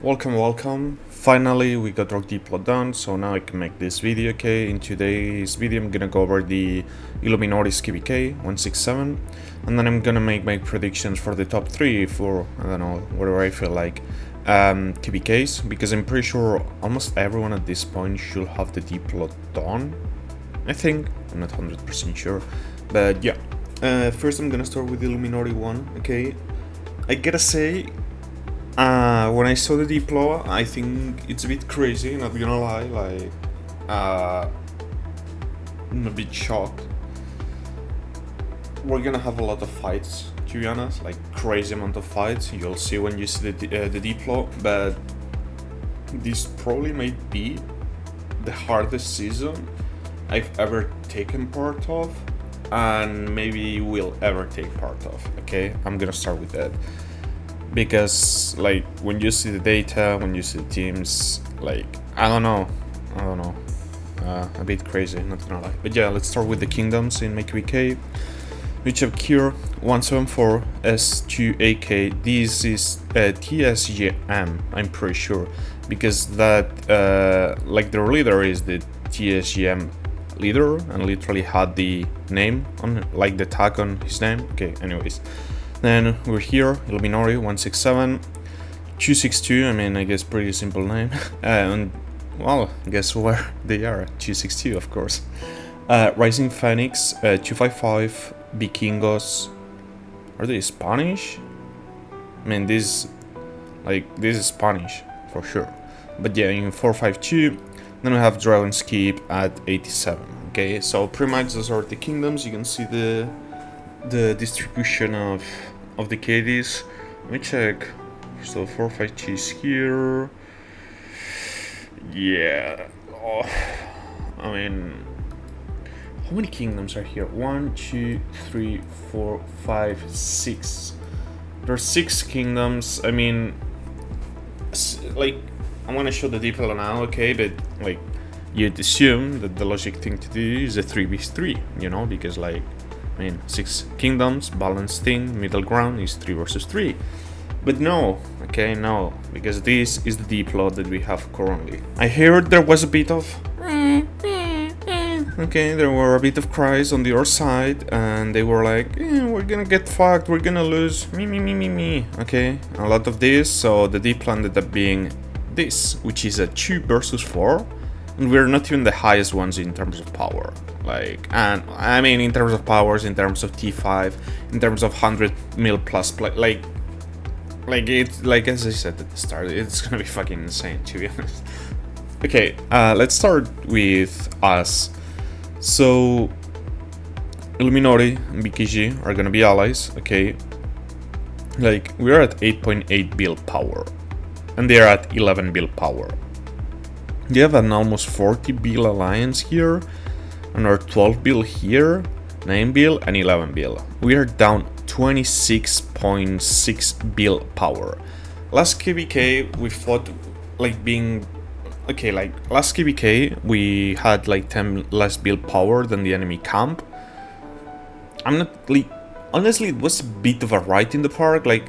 Welcome. Finally, we got our diplo done, so now I can make this video, okay? In today's video, I'm gonna go over the Illumi-Naughty KvK 167, and then I'm gonna make my predictions for the top 3 for, I don't know, whatever I feel like, KvKs, because I'm pretty sure almost everyone at this point should have the diplo done, I think. I'm not 100% sure, but yeah. First, I'm gonna start with the Illumi-Naughty one, okay? I gotta say, when I saw the diplo, I think it's a bit crazy, not gonna lie, like, I'm a bit shocked. We're gonna have a lot of fights, to be honest, like crazy amount of fights, you'll see when you see the diplo, but this probably might be the hardest season I've ever taken part of, and maybe will ever take part of, okay? I'm gonna start with that. Because, like, when you see the data, when you see the teams, like, I don't know, a bit crazy, not gonna lie. But yeah, let's start with the kingdoms in my KvK, which have Cure 174 S2AK. This is TSGM, I'm pretty sure, because that, like, their leader is the TSGM leader, and literally had the name on, like, the tag on his name. Okay, anyways. Then we're here, Illumi-Naughty 167, 262, I mean, I guess pretty simple name, and, well, guess where they are, 262, of course. Rising Phoenix, 255, Vikingos, are they Spanish? I mean, this is Spanish, for sure. But yeah, in 452, then we have Dragon's Keep at 87, okay, so pretty much those are the kingdoms. You can see the distribution of the KDs. Let me check. So 452 is here. Yeah. Oh, I mean, how many kingdoms are here? 1, 2, 3, 4, 5, 6. There's 6 kingdoms. I mean, like, I'm gonna show the diplo now, okay? But like, you'd assume that the logic thing to do is a 3v3, you know, because like, I mean, 6 kingdoms, balanced thing, middle ground is 3 versus 3. But no, okay, no, because this is the diplo that we have currently. I heard there was a bit of okay, there were a bit of cries on the other side, and they were like, we're gonna get fucked, we're gonna lose, me, okay, a lot of this, so the diplo ended up being this, which is a 2 versus 4. And we're not even the highest ones in terms of power, like, and I mean in terms of powers, in terms of T5, in terms of 100 mil plus play, like it's like, as I said at the start, it's gonna be fucking insane, to be honest. Okay, let's start with us. So Illumi-Naughty and BKG are gonna be allies, okay? Like, we're at 8.8 build power, and they're at 11 build power. They have an almost 40 bill alliance here, and our 12 bill here, 9 bill and 11 bill. We are down 26.6 bill power. Last KvK we fought like being, okay, like last KvK we had like 10 less bill power than the enemy camp. I'm not like, honestly, it was a bit of a right in the park. Like,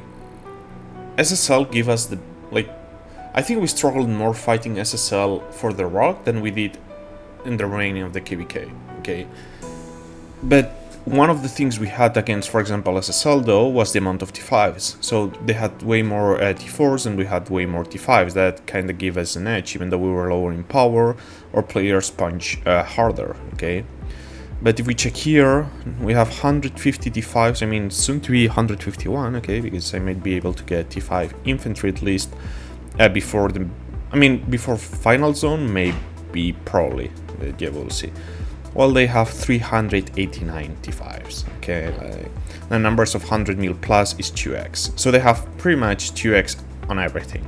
SSL give us the, like, I think we struggled more fighting SSL for the rock than we did in the remaining of the KvK, okay? But one of the things we had against, for example, SSL though, was the amount of T5s. So they had way more T4s and we had way more T5s. That kind of gave us an edge, even though we were lower in power, or players punch harder, okay? But if we check here, we have 150 T5s, I mean, soon to be 151, okay? Because I might be able to get T5 infantry at least. Before the, I mean, before final zone, maybe, probably, yeah, we'll see. Well, they have 389 T5s, okay, like, the numbers of 100 mil plus is 2x, so they have pretty much 2x on everything,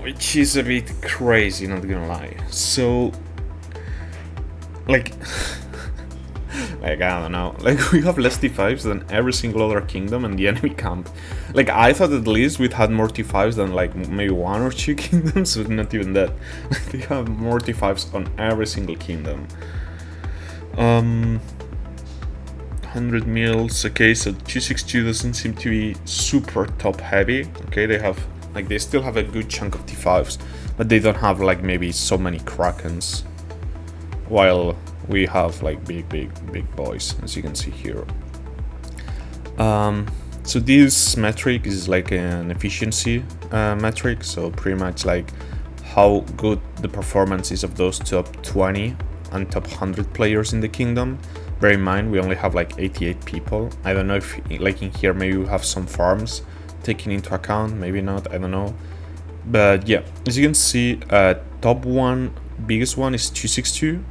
which is a bit crazy, not gonna lie. So, like, like, I don't know, like, we have less T5s than every single other kingdom in the enemy camp. Like, I thought at least we'd had more T5s than, like, maybe 1 or 2 kingdoms, but not even that. They have more T5s on every single kingdom. 100 mils, okay, so 262 doesn't seem to be super top heavy, okay, they have Like, they still have a good chunk of T5s, but they don't have, like, maybe so many Krakens. While we have, like, big boys, as you can see here. So this metric is like an efficiency metric, so pretty much like how good the performance is of those top 20 and top 100 players in the kingdom. Bear in mind, we only have like 88 people. I don't know if, like in here, maybe we have some farms taken into account, maybe not, I don't know. But yeah, as you can see, top one, biggest one is 262.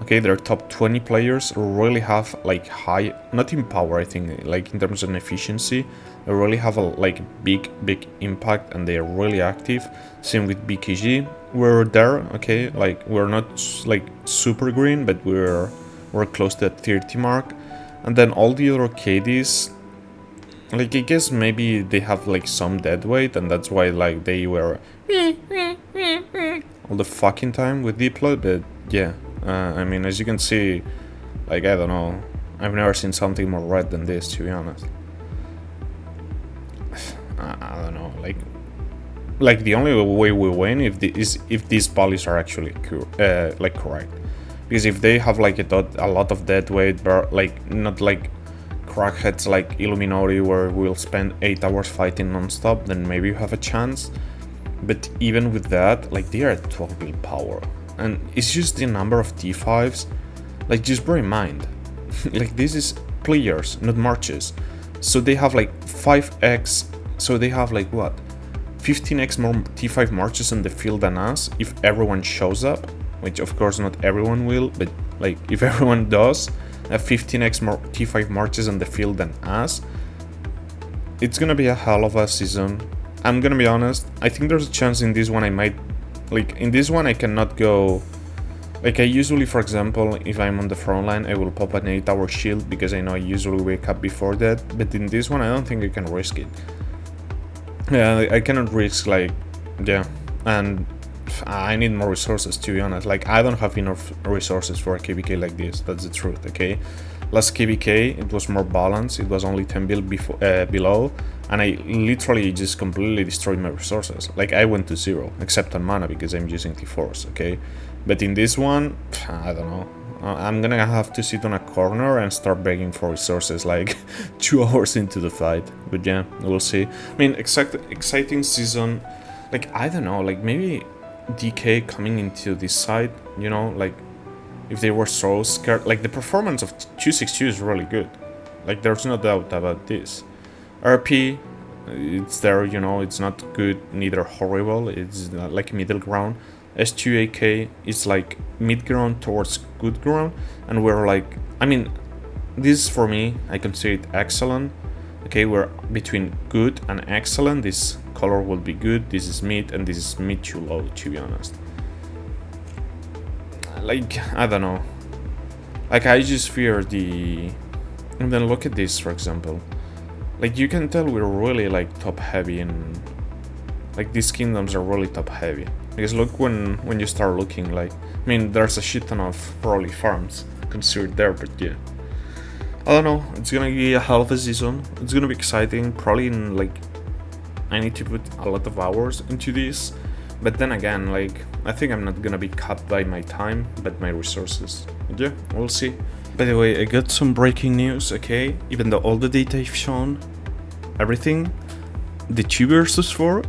Okay, their top 20 players really have like high, not in power, I think, like in terms of efficiency, they really have a like big impact and they're really active. Same with BKG, we're there, okay, like we're not like super green, but we're close to that 30 mark. And then all the other KDs, like I guess maybe they have like some dead weight and that's why like they were all the fucking time with diplo, but yeah. I mean, as you can see, like, I don't know, I've never seen something more red than this, to be honest. I don't know, like the only way we win is if these values are actually like correct. Because if they have like a lot of dead weight, but like not like crackheads like Illumi-Naughty where we'll spend 8 hours fighting non-stop, then maybe you have a chance. But even with that, like they are at 12 build power. And it's just the number of T5s, like just bear in mind, like this is players, not marches. So they have like 5x, so they have like what, 15x more T5 marches on the field than us if everyone shows up, which of course not everyone will, but like if everyone does, have 15x more T5 marches on the field than us, it's gonna be a hell of a season. I'm gonna be honest, I think there's a chance in this one I might, like, in this one I cannot go, like I usually, for example, if I'm on the front line, I will pop an 8-hour shield because I know I usually wake up before that, but in this one I don't think I can risk it. Yeah, I cannot risk, like, yeah, and I need more resources, to be honest. Like, I don't have enough resources for a KvK like this, that's the truth, okay? Last KvK, it was more balanced, it was only 10 build below, and I literally just completely destroyed my resources. Like, I went to 0, except on mana because I'm using T4s, okay? But in this one, I don't know. I'm gonna have to sit on a corner and start begging for resources like 2 hours into the fight. But yeah, we'll see. I mean, exciting season. Like, I don't know, like maybe DK coming into this side, you know, like if they were so scared. Like, the performance of 262 is really good. Like, there's no doubt about this. RP, it's there, you know, it's not good, neither horrible, it's like middle ground. S2AK is like mid ground towards good ground, and we're like, I mean, this for me, I consider it excellent. Okay, we're between good and excellent. This color will be good, this is mid, and this is mid to low, to be honest. Like, I don't know. Like, I just fear the... And then look at this, for example. Like, you can tell we're really, like, top heavy, and... Like, these kingdoms are really top heavy. Because look when you start looking, like... I mean, there's a shit ton of probably farms considered there, but yeah. I don't know, it's gonna be a hell of a season. It's gonna be exciting, probably in, like... I need to put a lot of hours into this. But then again, like, I think I'm not gonna be cut by my time, but my resources. But yeah, we'll see. By the way, I got some breaking news, okay? Even though all the data I've shown, everything, the 2 versus 4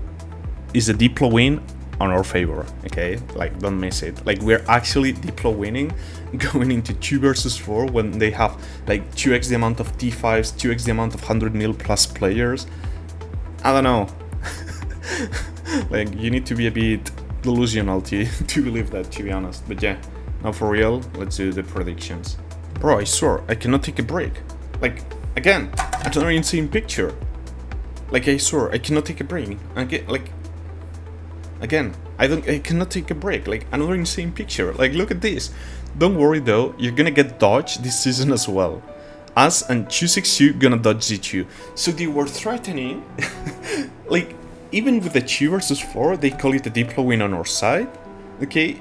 is a diplo win on our favor, okay? Like, don't miss it. Like, we're actually diplo winning going into 2 versus 4 when they have like 2x the amount of T5s, 2x the amount of 100 mil plus players. I don't know. Like, you need to be a bit delusional to believe that, to be honest. But yeah, now for real, let's do the predictions. Bro, I swear, I cannot take a break. Like, again, another insane picture. Like, I swear, I cannot take a break. Again, I cannot take a break. Like, another insane picture. Like, look at this. Don't worry though, you're gonna get dodged this season as well. Us and 262 gonna dodge Z2. So they were threatening, like, even with the 2 versus 4, they call it a diplo win on our side, okay?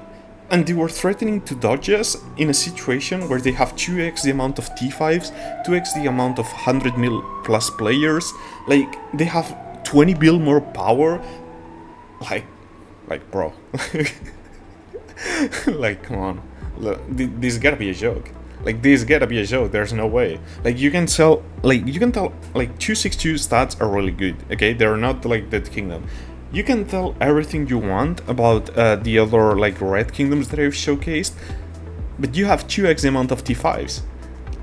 And they were threatening to dodge us in a situation where they have 2x the amount of T5s, 2x the amount of 100 mil plus players, like, they have 20 bill more power, like bro. Like, come on. Look, this gotta be a joke. Like, this gotta be a joke. There's no way. Like, you can tell, like 262 stats are really good. Okay, they're not like Dead Kingdom. You can tell everything you want about the other like Red Kingdoms that I've showcased, but you have 2x the amount of T5s.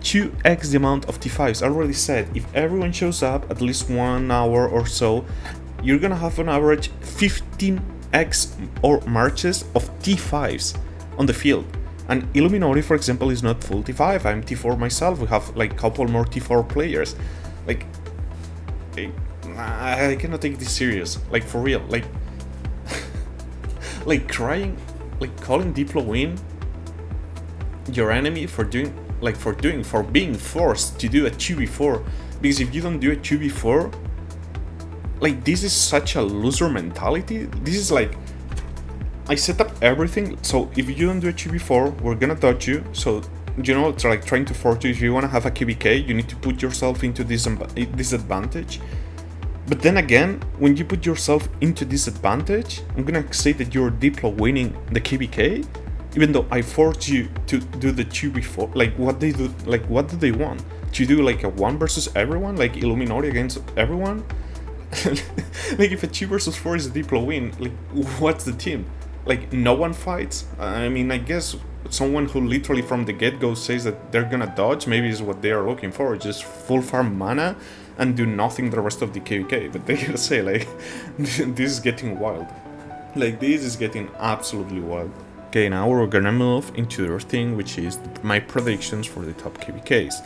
2x the amount of T5s. I already said, if everyone shows up at least 1 hour or so, you're gonna have on average 15x or marches of T5s on the field. And Illumi-Naughty, for example, is not full T5. I'm T4 myself. We have like a couple more T4 players. Like, I cannot take this serious. Like, for real. Like, like crying, like calling diplowin your enemy for being forced to do a 2v4. Because if you don't do a 2v4, like, this is such a loser mentality. This is like, I set up everything, so if you don't do a 2v4, we're gonna dodge you. So, you know, it's like trying to force you. If you wanna have a KvK, you need to put yourself into this disadvantage. But then again, when you put yourself into disadvantage, I'm gonna say that you're diplo winning the KvK, even though I forced you to do the 2v4. Like, what they do, like, what do they want? To do like a 1 versus everyone, like Illumi-Naughty against everyone? Like, if a 2 versus 4 is a diplo win, like, what's the team? Like, no one fights? I mean, I guess someone who literally from the get-go says that they're gonna dodge, maybe is what they are looking for, just full farm mana and do nothing the rest of the KvK. But they gotta say, like, this is getting wild. Like, this is getting absolutely wild. Okay, now we're gonna move into the thing, which is my predictions for the top KvKs.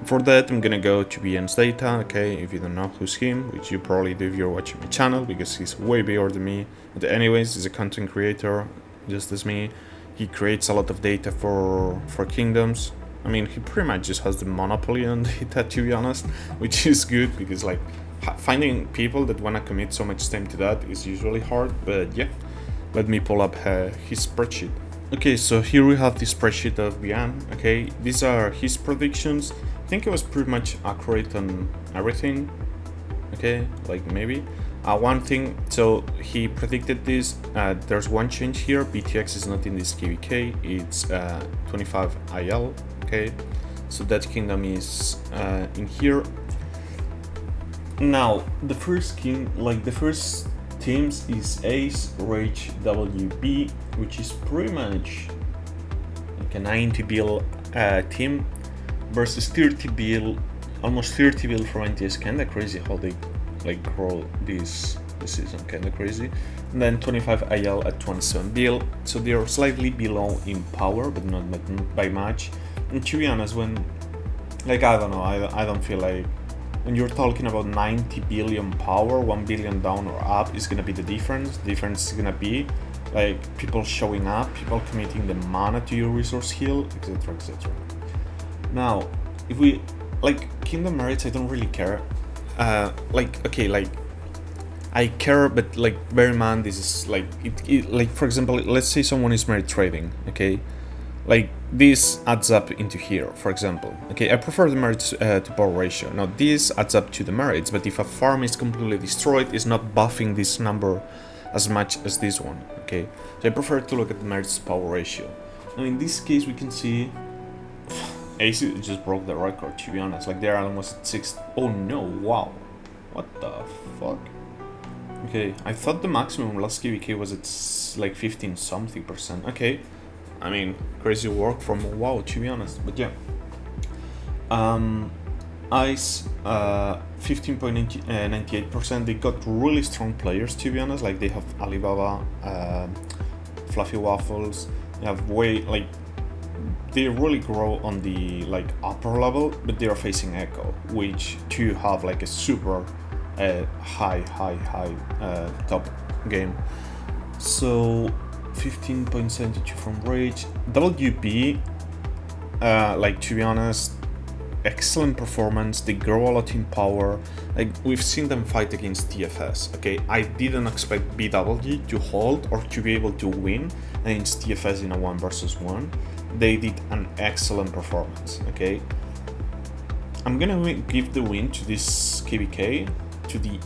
For that, I'm gonna go to BN's data. Okay, if you don't know who's him, which you probably do if you're watching my channel, because he's way bigger than me. But anyways, he's a content creator, just as me. He creates a lot of data for kingdoms. I mean, he pretty much just has the monopoly on data, to be honest, which is good, because like finding people that wanna commit so much time to that is usually hard. But yeah, let me pull up his spreadsheet. Okay, so here we have the spreadsheet of BN. Okay, these are his predictions. I think it was pretty much accurate on everything. Okay, like maybe. One thing, so he predicted this. There's one change here. BTX is not in this KvK. It's 25 IL. Okay, so that kingdom is in here. Now the first teams is Ace, Rage, WB, which is pretty much like a 90 bill team, versus 30 bill, almost 30 bill from NTS. Kinda crazy how they like grow this season, kinda crazy. And then 25 IL at 27 bill, so they are slightly below in power, but not by much. And to be honest, when, like, I don't know, I don't feel like when you're talking about 90 billion power, 1 billion down or up is gonna be the difference. The difference is gonna be like people showing up, people committing the mana to your resource heal, etc, etc. Now, if we, like, Kingdom merits, I don't really care. Like, okay, like, I care, but like, bear in mind, this is like, like, for example, let's say someone is merit trading, okay? Like, this adds up into here, for example. Okay, I prefer the merits to power ratio. Now, this adds up to the merits, but if a farm is completely destroyed, it's not buffing this number as much as this one, okay? So I prefer to look at the merits to power ratio. Now, in this case, we can see Ace just broke the record, to be honest. Like, they're almost at 6. Oh no, wow. What the fuck? Okay, I thought the maximum last KvK was at like 15 something %. Okay, I mean, crazy work from WoW, to be honest. But yeah, Ice 15.98%. They got really strong players, to be honest. Like, they have Alibaba, Fluffy Waffles. They have way, like, they really grow on the like upper level, but they are facing Echo, which to have like a super high top game. So 15.72 from Rage. WB, like, to be honest, excellent performance. They grow a lot in power. Like, we've seen them fight against TFS. Okay, I didn't expect BW to hold or to be able to win against TFS in a 1 versus 1. They did an excellent performance. Okay, I'm gonna give the win to this KvK to the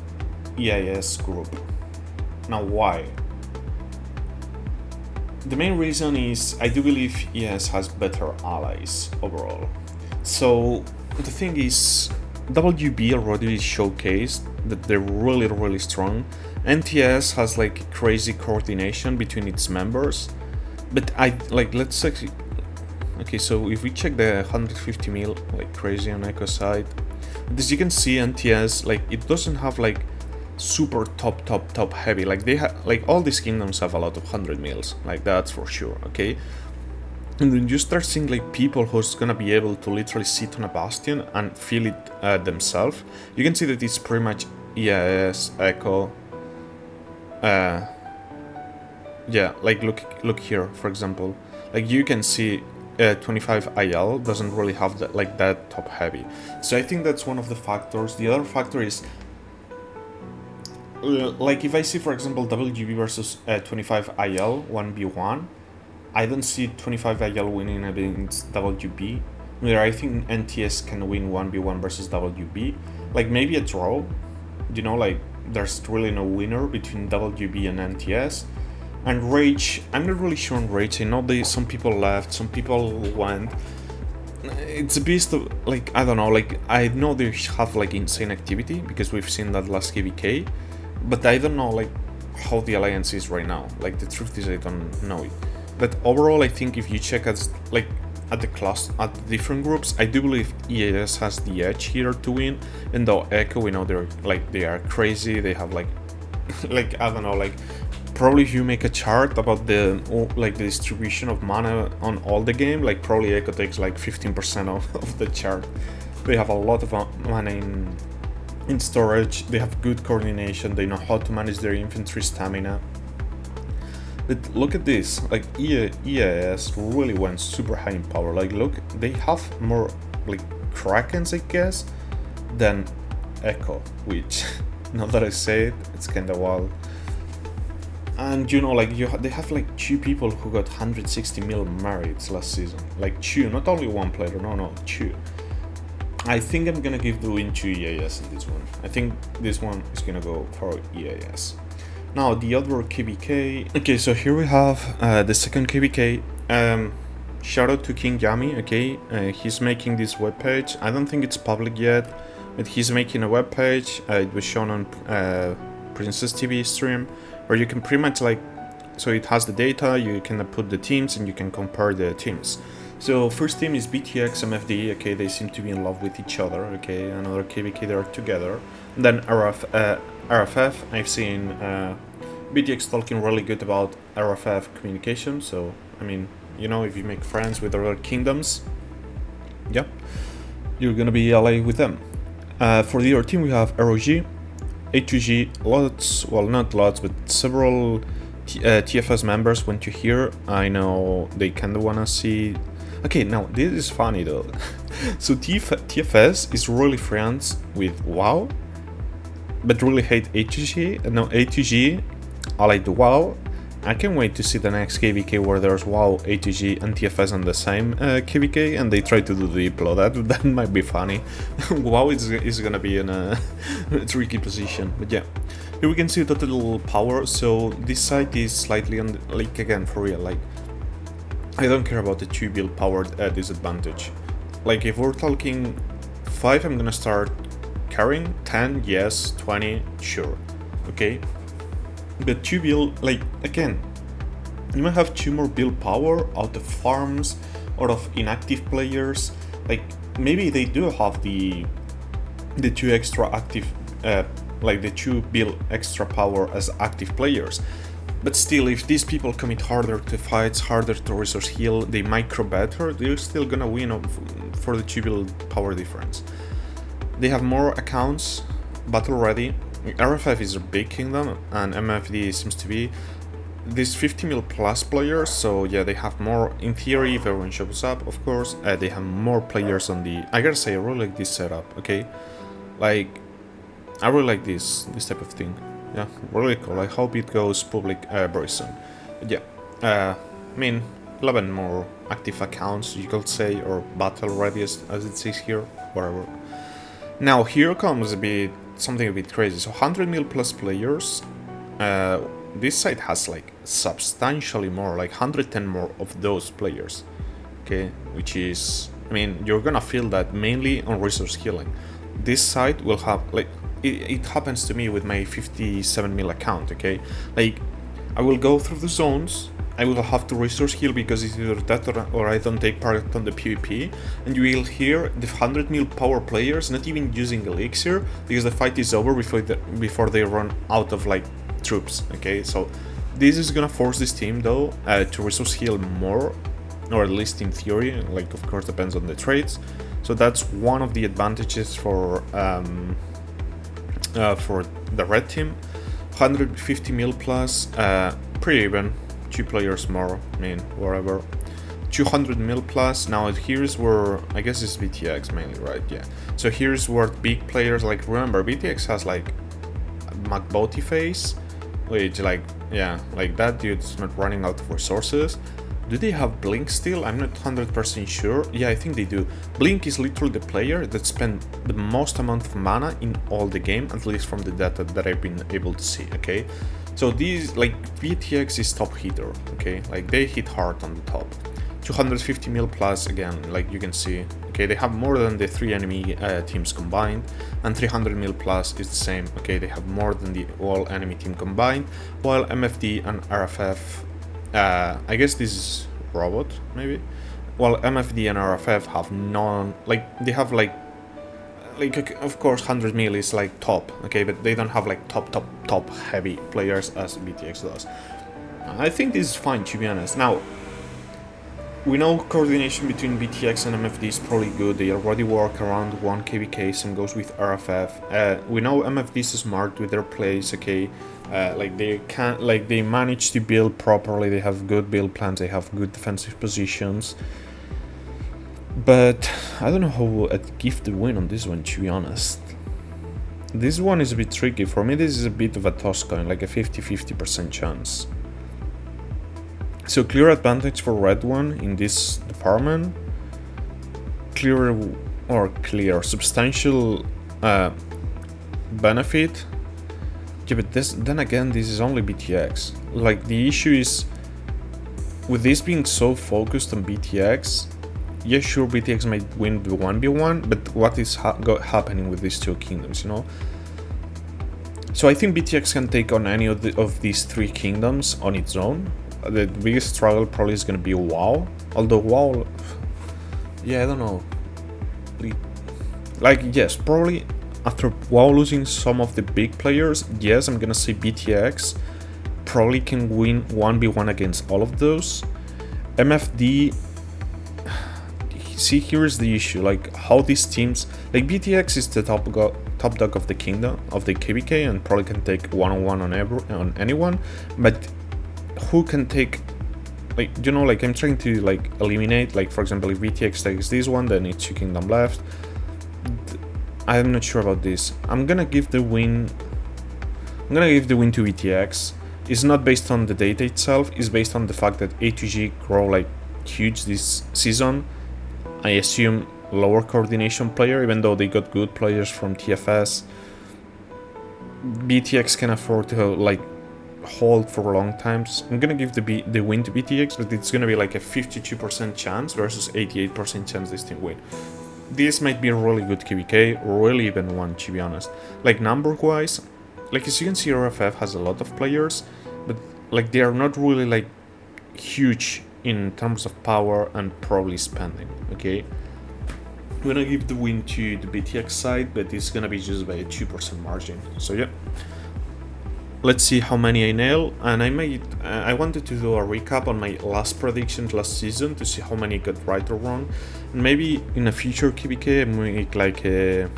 EIS group. Now, why? The main reason is I do believe ES has better allies overall. So the thing is, WB already showcased that they're really strong. NTS has like crazy coordination between its members, but let's say, okay, so if we check the 150 mil like crazy on Echo side, as you can see, NTS like it doesn't have like super top heavy, like they have like all these kingdoms have a lot of 100 mils, like that's for sure, okay. And then you start seeing like people who's gonna be able to literally sit on a bastion and feel it themselves. You can see that it's pretty much ES, Echo. Yeah, like look here, for example. Like you can see 25 IL doesn't really have that, like that top heavy. So I think that's one of the factors. The other factor is like if I see, for example, WGB versus 25 IL 1v1, I don't see 25 IL winning against WB, where I think NTS can win 1v1 versus WB. Like maybe a draw, you know, like there's really no winner between WB and NTS. And Rage, I'm not really sure on Rage. I know some people left, some people went. It's a beast of, like, I don't know, like, I know they have, like, insane activity, because we've seen that last KvK, but I don't know, like, how the alliance is right now. Like, the truth is I don't know it. But overall, I think if you check at, like, at the different groups, I do believe EAS has the edge here to win, and though Echo, we know they are crazy, they have, like, like, I don't know, like, probably if you make a chart about the distribution of mana on all the game, like probably Echo takes like 15% of the chart. They have a lot of mana in storage, they have good coordination, they know how to manage their infantry stamina. But look at this, like EAS really went super high in power. Like look, they have more like Krakens, I guess, than Echo, which now that I say it, it's kinda wild. And you know, like they have like 2 people who got 160 mil merits last season. Like 2, not only 1 player, no, 2. I think I'm gonna give the win to EAS in this one. I think this one is gonna go for EAS. Now the other KvK. Okay, so here we have the second KvK. Shout out to King Yami. Okay, he's making this webpage. I don't think it's public yet, but he's making a webpage. It was shown on Princess TV stream, where you can pretty much like, so it has the data, you can put the teams and you can compare the teams. So first team is BTX MFD, okay, they seem to be in love with each other, okay, another KvK, they're together. And then RFF, I've seen BTX talking really good about RFF communication, so I mean, you know, if you make friends with other kingdoms, yeah, you're gonna be ally with them. For the other team we have ROG, A2G, lots, well not lots, but several TFS members went to here. I know they kinda wanna see... Okay, now this is funny though. So TFS is really friends with WoW, but really hate A2G, and now A2G allied to WoW. I can't wait to see the next KvK where there's WoW, A2G and TFS on the same KvK and they try to do the diplo. That might be funny. WoW is gonna be in a tricky position, but yeah. Here we can see the total power, so this side is slightly on the, like again for real, like I don't care about the 2 build power disadvantage. Like if we're talking 5, I'm gonna start carrying, 10, yes, 20, sure, okay? But 2 build, like, again, you might have 2 more build power out of farms, out of inactive players. Like, maybe they do have the 2 extra active, like the 2 build extra power as active players. But still, if these people commit harder to fights, harder to resource heal, they micro better, they're still gonna win for the 2 build power difference. They have more accounts, battle ready. RFF is a big kingdom, and MFD seems to be these 50 mil plus players, so yeah, they have more, in theory, if everyone shows up, of course, they have more players on the... I gotta say, I really like this setup, okay? Like, I really like this type of thing, yeah, really cool. I hope it goes public very soon. But yeah, I mean, 11 more active accounts, you could say, or battle ready as it says here, whatever. Now, here comes something a bit crazy. So 100 mil plus players, this side has like substantially more, like 110 more of those players, okay, which is, I mean, you're gonna feel that mainly on resource healing. This side will have, like, it happens to me with my 57 mil account, okay, like, I will go through the zones, I will have to resource heal because it's either that or I don't take part on the PvP, and you will hear the 100 mil power players not even using elixir because the fight is over before they run out of like troops, okay, so this is gonna force this team though to resource heal more, or at least in theory, like of course depends on the trades, so that's one of the advantages for the red team. 150 mil plus, pretty even, 2 players more, I mean, whatever. 200 mil plus, now here's where, I guess it's BTX mainly, right, yeah. So here's where big players, like, remember, BTX has like McBoty face, which like, yeah, like that dude's not running out of resources. Do they have Blink still? I'm not 100% sure. Yeah, I think they do. Blink is literally the player that spent the most amount of mana in all the game, at least from the data that I've been able to see, okay? So these, like, BTX is top hitter, okay? Like, they hit hard on the top. 250 mil plus, again, like you can see, okay? They have more than the 3 enemy teams combined, and 300 mil plus is the same, okay? They have more than the all enemy team combined, while MFD and RFF, I guess this is robot, maybe? Well, MFD and RFF have none, like, they have like, of course, 100 mil is like top, okay, but they don't have like top heavy players as BTX does. I think this is fine, to be honest. Now, we know coordination between BTX and MFD is probably good. They already work around 1 KvK, same goes with RFF. We know MFD is smart with their plays, okay. Like they manage to build properly, they have good build plans, they have good defensive positions. But I don't know how I'd give the win on this one, to be honest. This one is a bit tricky. For me, this is a bit of a toss coin, like a 50-50% chance. So clear advantage for red one in this department. Substantial benefit. Yeah, but then again, this is only BTX. Like, the issue is, with this being so focused on BTX, yeah, sure, BTX might win the 1v1, but what is happening with these 2 kingdoms, you know? So I think BTX can take on any of these 3 kingdoms on its own. The biggest struggle probably is going to be WoW, although WoW, yeah, I don't know. Like, yes, probably after WoW losing some of the big players, yes, I'm gonna say BTX probably can win 1v1 against all of those. MFD, see, here's the issue, like how these teams, like BTX is the top dog of the kingdom, of the KvK, and probably can take one-on-one on anyone, but who can take, like, you know, like I'm trying to like eliminate, like for example, if BTX takes this one, then it's 2 kingdom left. I'm not sure about this. I'm gonna give the win to BTX. It's not based on the data itself, it's based on the fact that A2G grow like huge this season. I assume lower coordination player, even though they got good players from TFS. BTX can afford to like hold for long times. I'm gonna give the win to BTX, but it's gonna be like a 52% chance versus 88% chance this team win. This might be a really good KvK, really even one, to be honest. Like, number-wise, like as you can see, RFF has a lot of players, but like they are not really like huge in terms of power and probably spending, okay? I'm gonna give the win to the BTX side, but it's gonna be just by a 2% margin, so yeah. Let's see how many I nail, and I wanted to do a recap on my last predictions last season to see how many I got right or wrong, and maybe in a future KvK I make like a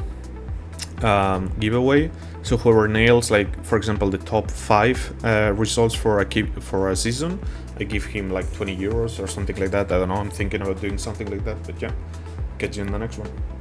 giveaway, so whoever nails, like for example the top 5 results for a season, I give him like 20 euros or something like that. I don't know, I'm thinking about doing something like that, but yeah, catch you in the next one.